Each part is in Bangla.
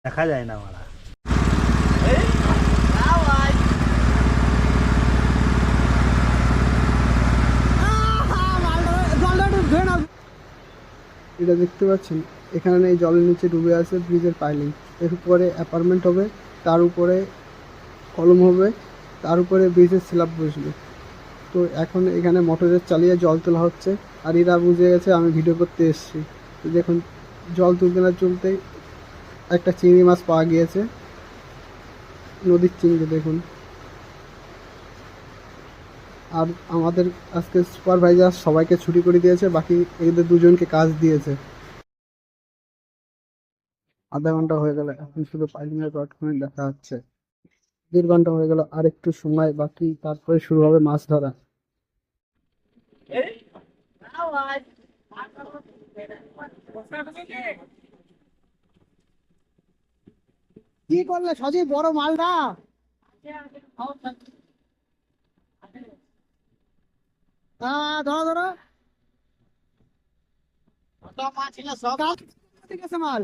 দেখা যায় না মারা। এটা দেখতে পাচ্ছেন, এখানে এই জলের নিচে ডুবে আছে ব্রিজের পাইলিং। এর উপরে অ্যাপার্টমেন্ট হবে, তার উপরে কলম হবে, তার উপরে ব্রিজের স্ল্যাব বসবে। তো এখন এখানে মোটরের চালিয়ে জল তোলা হচ্ছে। আর এরা বুঝে গেছে আমি ভিডিও করতে এসেছি। তো দেখুন, জল তুলতে না চলতেই একটা চিংড়ি মাছ পাওয়া গিয়েছে, নদীর চিংড়ি দেখুন। আর আমাদের আজকে সুপারভাইজার সবাইকে ছুটি করে দিয়েছে, বাকি এদের দুজনকে কাজ দিয়েছে। আধা ঘন্টা হয়ে গেল, এখন শুধু পাইলিংয়ের রড খুলে দেখা হচ্ছে। 1.5 ঘন্টা হয়ে গেল, আর একটু সময় বাকি, তারপরে শুরু হবে মাছ ধরা। কি করলে সজীব, বড় মালটা? ধরো ধরো। ঠিক আছে মাল।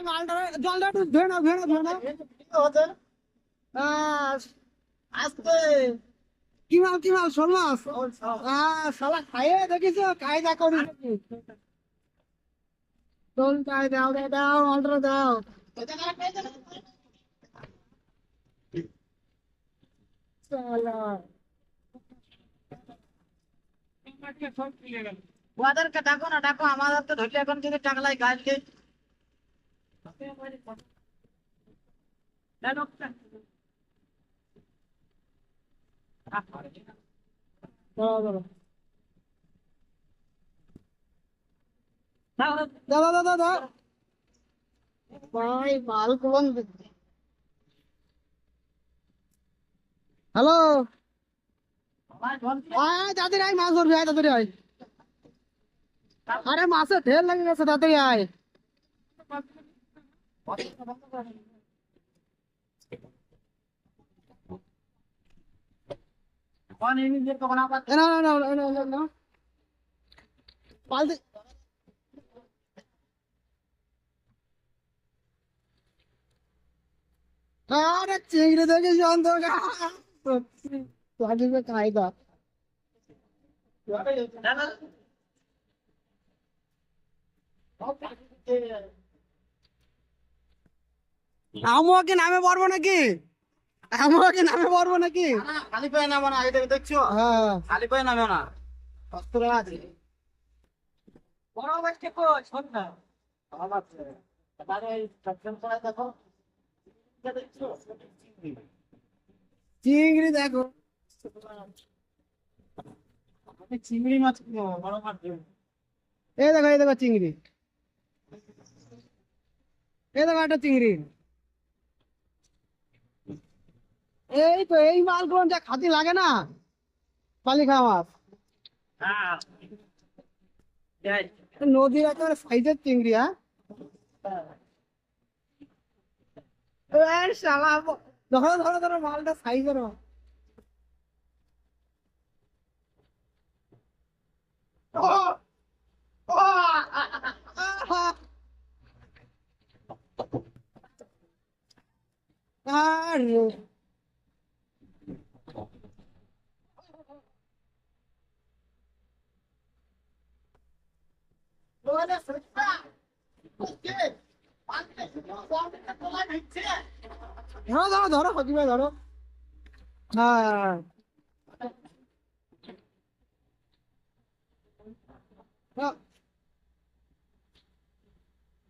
মালটা জলটা একটু ধুয়ে নাও, ধুয়ে নাও, ধুয়ে নাও। আস্তে। কি মাল, কি মাল? শোল মাছ? শালা খাইয়ে দেখিস, কায়দা করিস নাকি? শোল কায় দাও, দাও দাও, মালটা দাও। শালা। ওদেরকে ডাকো না, ডাকো, আমাদের তো ধরলে এখন যদি টাকলাই গাছ দিয়ে। দাও দাও দাও দাও দাও। ভাই মাল কোন? হ্যালো, আয় তাড়াতাড়ি আয়, মাছ ধরবি, আয় তাড়াতাড়ি আয়। আরে মাছের ঢের লেগে গেছে, তাড়াতাড়ি আয়। না না না না না না, পাল্টে। আরে চিংড়ি দেখেছি অন্তর, লাগবে কায়দা। আমাকে নামে পারবো নাকি? আমাকে নামে পারবো নাকি? খালি পায়ে নামো না, এটা দেখছো? হ্যাঁ, খালি পায়ে নামো না, অস্ত্র আছে। বড় বাচ্চা কই শোন না, ভালো আছে। তাহলে এই সাবধান করে দেখো, এটা দেখছো? চিংড়ি দেখো। চিংড়ি মাছ বড় মাছ। এই দেখো, এই দেখো চিংড়ি। এই দেখো একটা চিংড়ি। এই তো এই মালগুলো যা খাতি লাগে না, পালি খাওয়া মাছ। নদীর একেবারে সাইজের চিংড়ি। হ্যাঁ, এই শালা, ধরো ধরো ধরো, মালটা সাইজের মাল। আর ধরো ধরো ধরো, সত্যি ভাই ধরো। হ্যাঁ,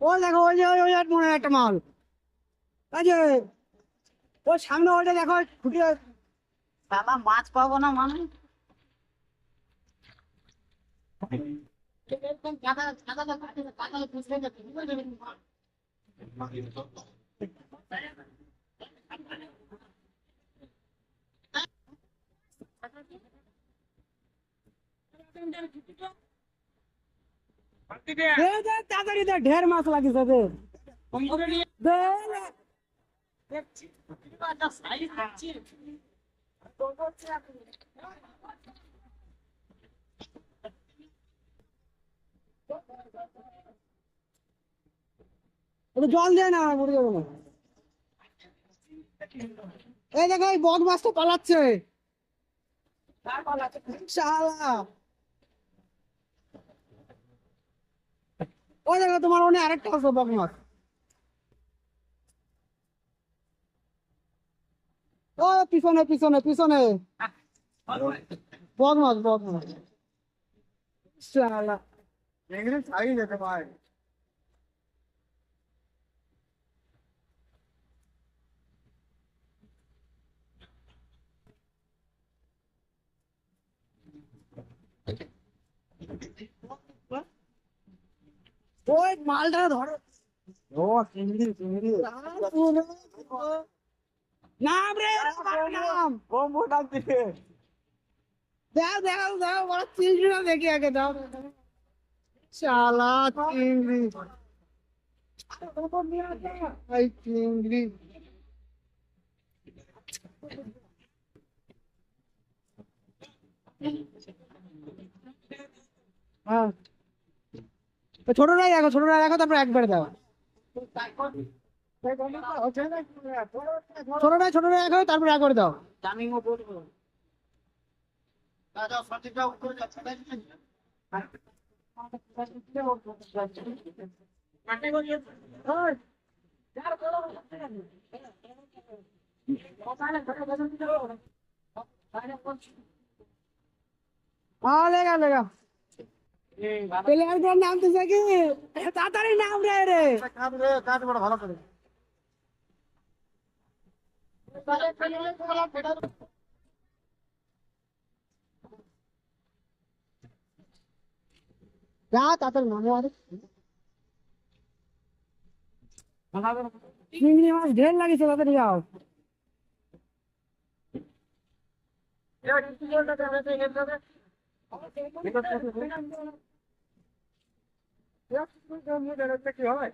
ও দেখো, ওই যে ওই ওই মনে হয় একটা মাল আছে। ওই সামনে ওইটা দেখো, খুঁটিয়ে। বাবা মাছ পাবো না মানে? তাড়াতাড়ি দে, ঢের মাছ লাগিছে দে। দে, একটু জল দিয়ে না, মরে যাবো না। এই দেখো এই বদমাস তো পালাচ্ছে শালা। ওই দেখো তোমার ওখানে আরেকটা আছে বদমাস। ও পিছনে পিছনে পিছনে বদমাস বদমাস শালা। এখানে ছাই যেতে ভাই। ওই মালটা ধরো। ও চিংড়ি চিংড়ি নাম রে নাম বম্বু নাম দিবে। দাও দাও দাও বড় চিংড়িটা দেখি আগে দাও। শালা চিংড়ি এই চিংড়ি। হ্যাঁ ছোটটাই রাখো, ছোটটাই রাখো, তারপর একবারে দাও। ছোটটাই ছোটটাই রাখো, তারপর একবারে দাও। हाँ लेगा लेगा প্লেয়ার গুলোর নাম তো কি তাড়াতাড়ি নাম রে রে কাট রে কাট বড় ভালো করে যা তাড়াতাড়ি নাম আরে চিংড়ি মাছ ঢের লাগিছে তাড়াতাড়ি যাও কি হয়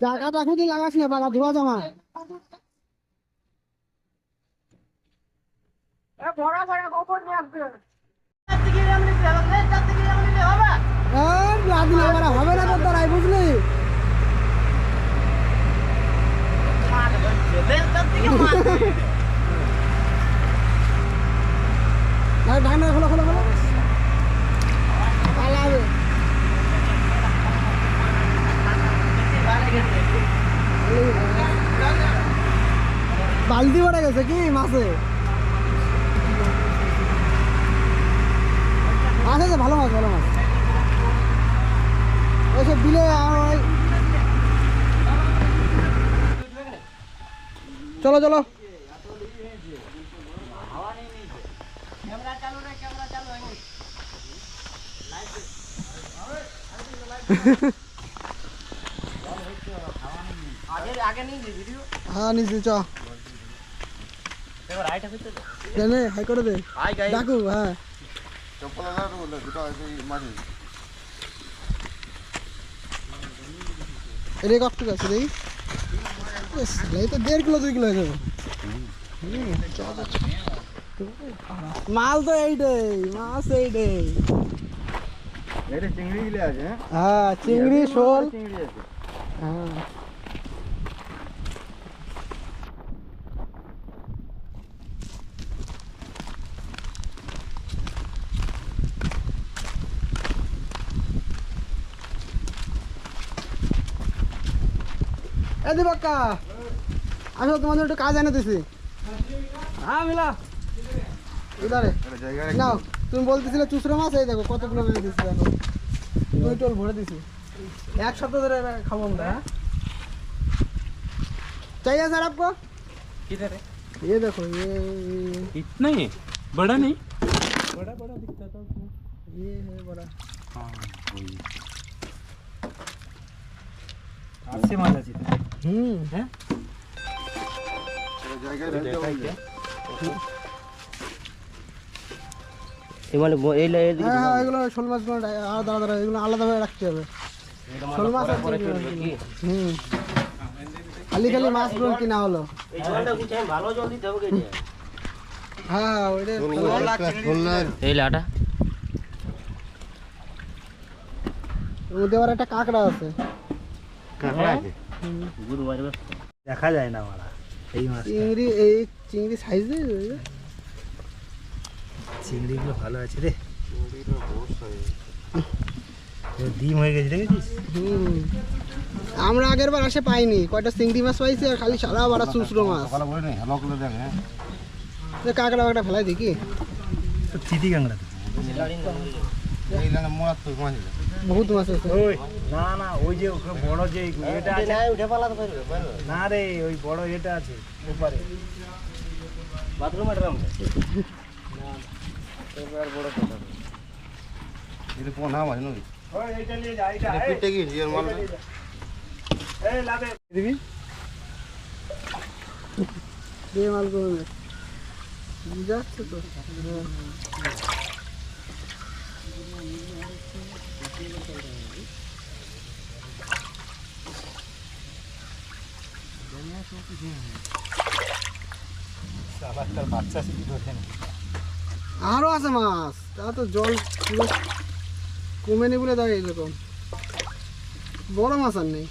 জায়গাটা খুঁজে লাগাস না বাবা ধোয়া জমা বড় বড় গোবর নিয়ে আসবে হবে না তোর তারাই বুঝলি ঢাকনা খোলো খোলো খোলো পালাবে বালতি ভরে গেছে কি মাছে আছে ভালো মাছ ভালো মাছ ওইসব দিলে চলো চলো हाँ नहीं च हाई कर दे डाकू हाँ कष्ट तो 1.5 किलो 2 किलो माल तो माछ हाँ चिंगड़ी शोल हाँ दीपक्का আসো তোমাদের একটু কাজ এনে দিছি হ্যাঁ মিলা ইদারে নাও তুমি বলতেছিলে চুচড়া মাছ এই দেখো কতগুলো এনে দিছি দেখো 2 টল ভরে দিছি এক সপ্তাহ ধরে খাবো আমরা चाहिए सर आपको किधर है ये देखो ये इतना ही बड़ा नहीं बड़ा बड़ा दिखता था उसमें ये है बड़ा हाँ वही अच्छे माला जी হ্যাঁ মানে এদিকে হ্যাঁ এগুলো শোল মাছগুলো আলাদা আলাদা, এগুলো আলাদাভাবে রাখতে হবে। শোল মাছ আর চিংড়ি মাছ গুলো। খালি খালি মাছগুলো কিনা হলো। এই জলটা কিছু ভালো জল দিতে হবে কি? হ্যাঁ ওইটা এই লাটা ওর মধ্যে আবার একটা কাঁকড়া আছে। দেখা যায় না মারা এই মাছ। চিংড়ি, এই চিংড়ি সাইজ চিংড়িগুলো ভালো আছে রে, ডিম হয়ে গেছে দেখেছিস? আমরা আগের বার আসে পাইনি, কয়টা চিংড়ি মাছ পাইছি আর খালি সারা বাড়া চুচড়ো মাছ। কাঁকড়া বাকড়া ফেলাই দেখি চিটি কাঁকড়া বহুত মাছ আছে। ওই না না ওই যে বড় যে এটা আছে উঠে পালাতে পারবে না রে, ওই বড় এটা আছে ওপারে বাথরুমের ড্রাম ওই এইটা নিয়ে যা, এইটা এই লাদে দিবি দিয়ে মাল করে যাচ্ছে তো। সাবাসটার বাচ্চা সিদ্ধ হচ্ছে না। আরো আছে মাছ, তা তো জল পুরো কমেনি বলে দেয় এরকম বড় মাছ আর নেই।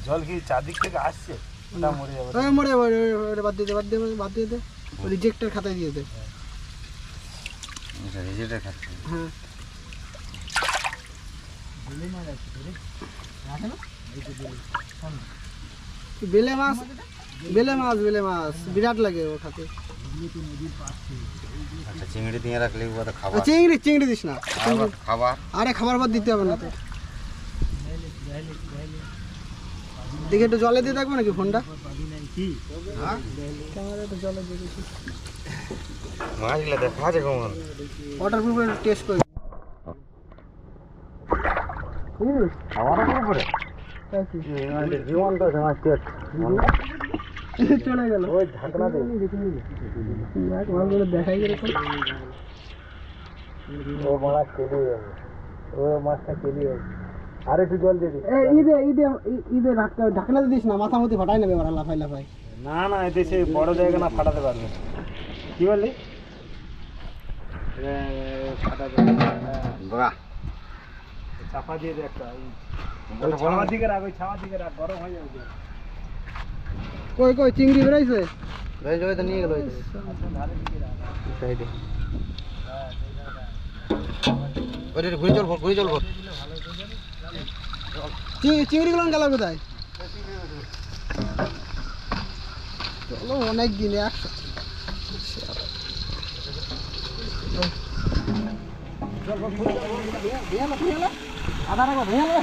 জল কি চারদিক থেকে আসছে? ওটা মরে যাবে। মরে ওটা বাদ দিয়ে দে, বাদ দিয়ে বাদ দিয়ে দে, রিজেক্টের খাতায় দিয়ে দে। হ্যাঁ বেলে মাছ, বেলে মাছ, বেলে মাছ বিরাট লাগে ও খাতে। চিংড়ি দিয়ে রাখলে খাবার চিংড়ি, চিংড়ি দিস না খাবার আরে, খাবার পর দিতে হবে না তো। দেখে একটু জলে দিয়ে থাকবো নাকি ফোনটা? ক্যামেরা একটু জলে দিয়ে দিচ্ছি, মাছগুলো দেখা আছে কেমন ওয়াটার প্রুফ টেস্ট করে চলে গেল। ওই ঢাকনা দে, দেখাই গেলে ও মাছ কেলি যাবে, ও মাছটা কেলি যাবে। আর একটু জল দিয়ে দে। ঈদে ঈদে ঈদে ঢাকনা দিস না, মাথা মতি ফাটাই নেবে ওরা লাফাই লাফাই। না না এতে সে বড় জায়গা না ফাটাতে পারবে। কি বললি? ফাটাতে বাহ চাপা দিয়ে দে একটা, ওই ছাওয়ার দিকে রাখ, ওই ছাওয়ার দিকে রাখ, গরম হয়ে যাবে। কই কই চিংড়ি বেরাইছে? তো নিয়ে গেল ঘুরে চল ঘুরে চল চিংড়িগুলো গেল কোথায়? চলো অনেক দিনে একসাথে। আধা রাখো, ভেঙে